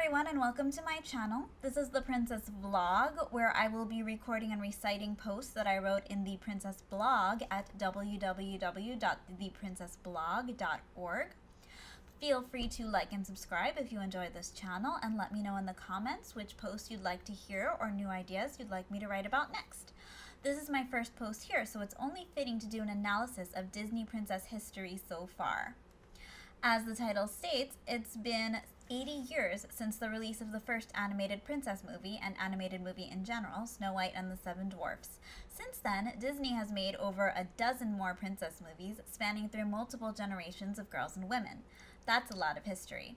everyone and welcome to my channel. This is the Princess Vlog, where I will be recording and reciting posts that I wrote in the Princess blog at www.theprincessblog.org. Feel free to like and subscribe if you enjoy this channel, and let me know in the comments which posts you'd like to hear or new ideas you'd like me to write about next. This is my first post here, so it's only fitting to do an analysis of Disney princess history so far. As the title states, it's been 80 years since the release of the first animated princess movie and animated movie in general, Snow White and the Seven Dwarfs. Since then, Disney has made over a dozen more princess movies spanning through multiple generations of girls and women. That's a lot of history.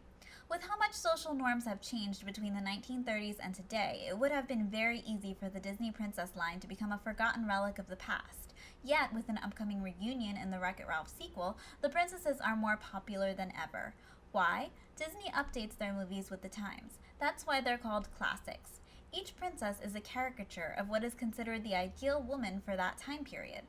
With how much social norms have changed between the 1930s and today, it would have been very easy for the Disney princess line to become a forgotten relic of the past. Yet, with an upcoming reunion in the Wreck-It Ralph sequel, the princesses are more popular than ever. Why? Disney updates their movies with the times. That's why they're called classics. Each princess is a caricature of what is considered the ideal woman for that time period.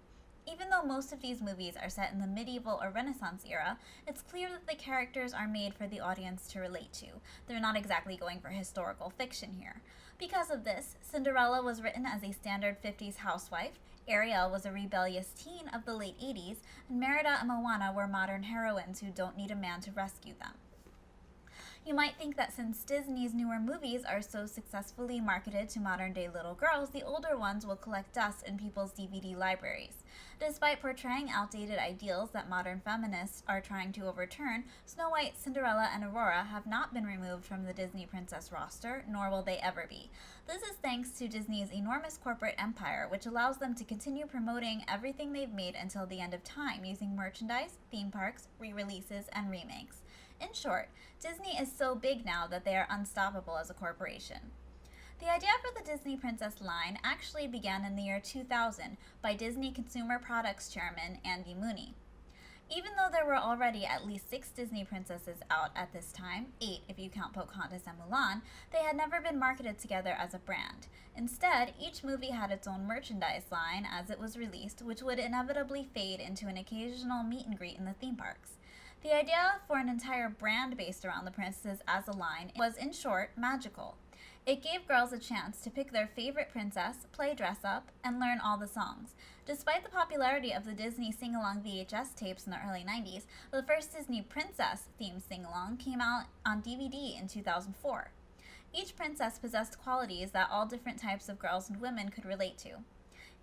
Even though most of these movies are set in the medieval or Renaissance era, it's clear that the characters are made for the audience to relate to. They're not exactly going for historical fiction here. Because of this, Cinderella was written as a standard 50s housewife, Ariel was a rebellious teen of the late 80s, and Merida and Moana were modern heroines who don't need a man to rescue them. You might think that since Disney's newer movies are so successfully marketed to modern-day little girls, the older ones will collect dust in people's DVD libraries. Despite portraying outdated ideals that modern feminists are trying to overturn, Snow White, Cinderella, and Aurora have not been removed from the Disney princess roster, nor will they ever be. This is thanks to Disney's enormous corporate empire, which allows them to continue promoting everything they've made until the end of time using merchandise, theme parks, re-releases, and remakes. In short, Disney is so big now that they are unstoppable as a corporation. The idea for the Disney Princess line actually began in the year 2000 by Disney Consumer Products Chairman Andy Mooney. Even though there were already at least 6 Disney princesses out at this time, 8 if you count Pocahontas and Mulan, they had never been marketed together as a brand. Instead, each movie had its own merchandise line as it was released, which would inevitably fade into an occasional meet and greet in the theme parks. The idea for an entire brand based around the princesses as a line was, in short, magical. It gave girls a chance to pick their favorite princess, play dress up, and learn all the songs. Despite the popularity of the Disney sing-along VHS tapes in the early 90s, the first Disney princess themed sing-along came out on DVD in 2004. Each princess possessed qualities that all different types of girls and women could relate to.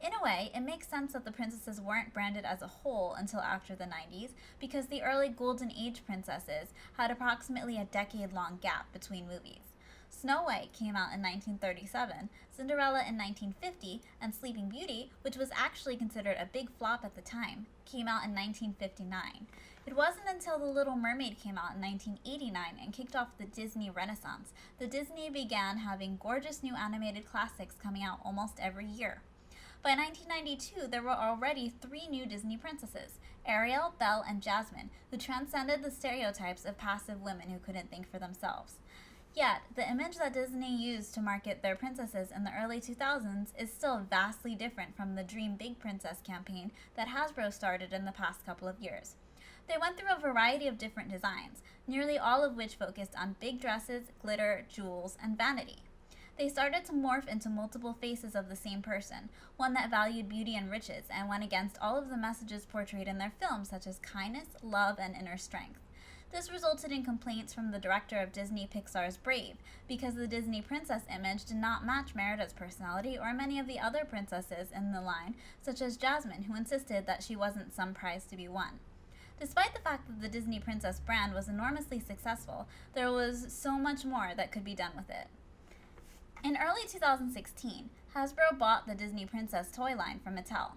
In a way, it makes sense that the princesses weren't branded as a whole until after the 90s, because the early Golden Age princesses had approximately a decade-long gap between movies. Snow White came out in 1937, Cinderella in 1950, and Sleeping Beauty, which was actually considered a big flop at the time, came out in 1959. It wasn't until The Little Mermaid came out in 1989 and kicked off the Disney Renaissance that Disney began having gorgeous new animated classics coming out almost every year. By 1992, there were already 3 new Disney princesses, Ariel, Belle, and Jasmine, who transcended the stereotypes of passive women who couldn't think for themselves. Yet, the image that Disney used to market their princesses in the early 2000s is still vastly different from the Dream Big Princess campaign that Hasbro started in the past couple of years. They went through a variety of different designs, nearly all of which focused on big dresses, glitter, jewels, and vanity. They started to morph into multiple faces of the same person, one that valued beauty and riches and went against all of the messages portrayed in their films, such as kindness, love, and inner strength. This resulted in complaints from the director of Disney Pixar's Brave, because the Disney princess image did not match Merida's personality or many of the other princesses in the line, such as Jasmine, who insisted that she wasn't some prize to be won. Despite the fact that the Disney princess brand was enormously successful, there was so much more that could be done with it. In early 2016, Hasbro bought the Disney Princess toy line from Mattel.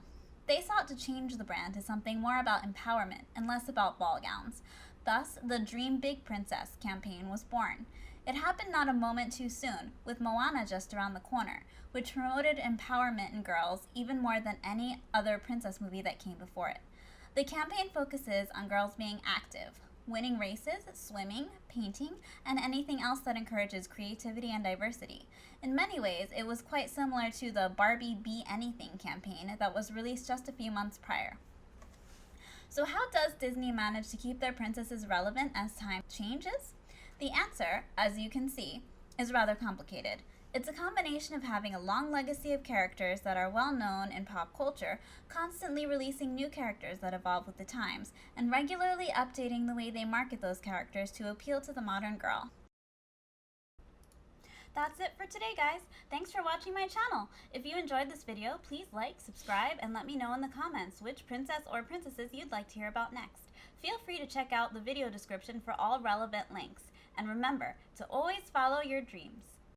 They sought to change the brand to something more about empowerment and less about ball gowns. Thus, the Dream Big Princess campaign was born. It happened not a moment too soon, with Moana just around the corner, which promoted empowerment in girls even more than any other princess movie that came before it. The campaign focuses on girls being active, winning races, swimming, painting, and anything else that encourages creativity and diversity. In many ways, it was quite similar to the Barbie Be Anything campaign that was released just a few months prior. So how does Disney manage to keep their princesses relevant as time changes? The answer, as you can see, is rather complicated. It's a combination of having a long legacy of characters that are well known in pop culture, constantly releasing new characters that evolve with the times, and regularly updating the way they market those characters to appeal to the modern girl. That's it for today, guys. Thanks for watching my channel. If you enjoyed this video, please like, subscribe, and let me know in the comments which princess or princesses you'd like to hear about next. Feel free to check out the video description for all relevant links. And remember to always follow your dreams.